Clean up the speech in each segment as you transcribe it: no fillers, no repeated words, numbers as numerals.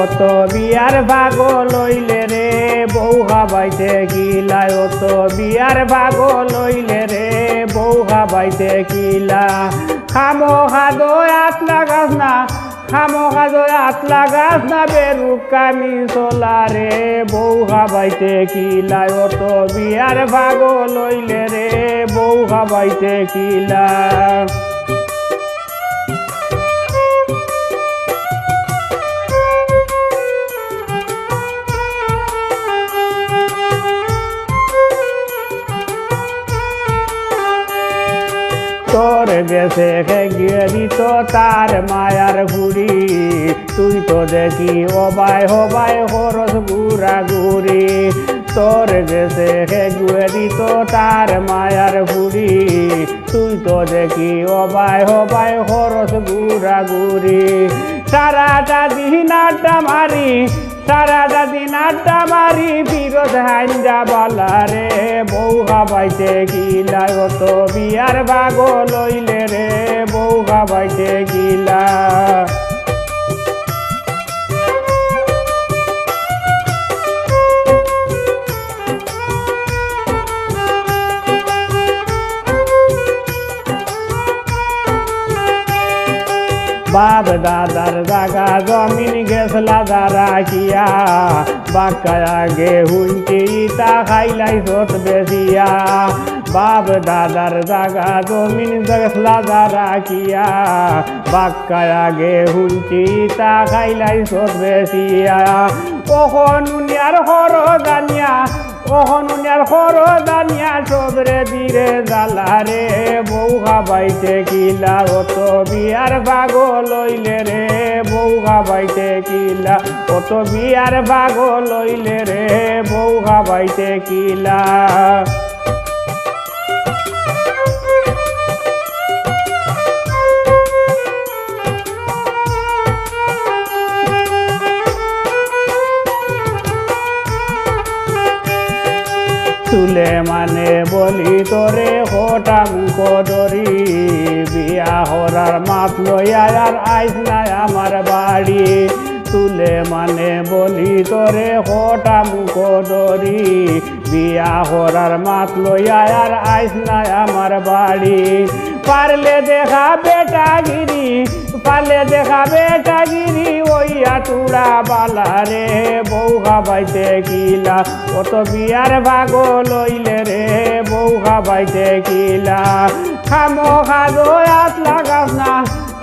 অত বিয়ার পাগল হইলে রে বউ খাবাইতে কিলা অত বিয়ার পাগল হইলে রে বউ খাবাইতে কিলা খামো খাদো আত লাগাস না খামো খাদো আত লাগাস না বেরুকামি চলা রে বউ খাবাইতে কিলা অত বিয়ার পাগল হইলে রে বউ খাবাইতে কিলা তোর দেশে গিয়ে তো তার মায়ার ঘুরি তুই তো দেখি হবাই হবাই খরচ ঘুরা ঘুরি তোর দেশে গিয়ে তো তার মায়ার ঘুরি তুই তো দেখি হবাই হবাই খরচ ঘুরা ঘুরি সারাটা দিন আড্ডা মারি সারাটা দিন আড্ডা মারি ফিরত হাইন্দা বালা রে বউ খাবাইতে কিলা অত বিয়ার পাগল হইলে রে বউ খাবাইতে কিলা বাপ দাদার জাগা জমিন গেছলা যারা কিয়া বাক্কায়া গেহুনটি তা খাইলাই সত বেশিয়া বাপ দাদার জাগা জমিন গেছলা যারা কিয়া বাক্কায়া গেহুনটি তা খাইলাই সত বেশিয়া কখন উনিয়ার হর জানিয়া কখন উনিয়ার হর জানিয়া সবরে দিরে জ্বালা রে বউ খাবাইতে কিলা অত বিয়ার পাগল হইলে রে বউ খাবাইতে কিলা অত বিয়ার পাগল হইলে রে বউ খাবাইতে কিলা তুলে মানে বলি তোরে হোটা মুখ ধরি বিয়া হরার মাত লইয়ার আইস নাই আমার বাড়ি তুলে মানে বলি তোরে হোটা মুখ ধরি বিয়া হরার মাত লইয়ার আইস নাই আমার বাড়ি পারলে দেখা বেটাগিরি পারলে দেখা বেটাগিরি ওইয়া তুড়া বালা রে বউ খাবাইতে কিলা অত বিয়ার পাগল হইলে রে বউ খাবাইতে কিলা খামো খাদো আত লাগাস না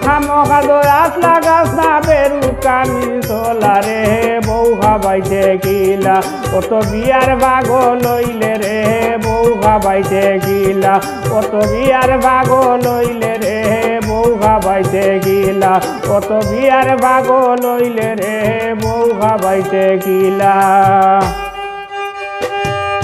খামো খাদো আত লাগাস না বেরুকামি চলা রে বউ খাবাইতে কিলা অত বিয়ার পাগল হইলে রে বউ খাবাইতে কিলা অত বিয়ার পাগল হইলে রে বউ খাবাইতে কিলা অত বিয়ার পাগল হইলে রে বউ খাবাইতে কিলা।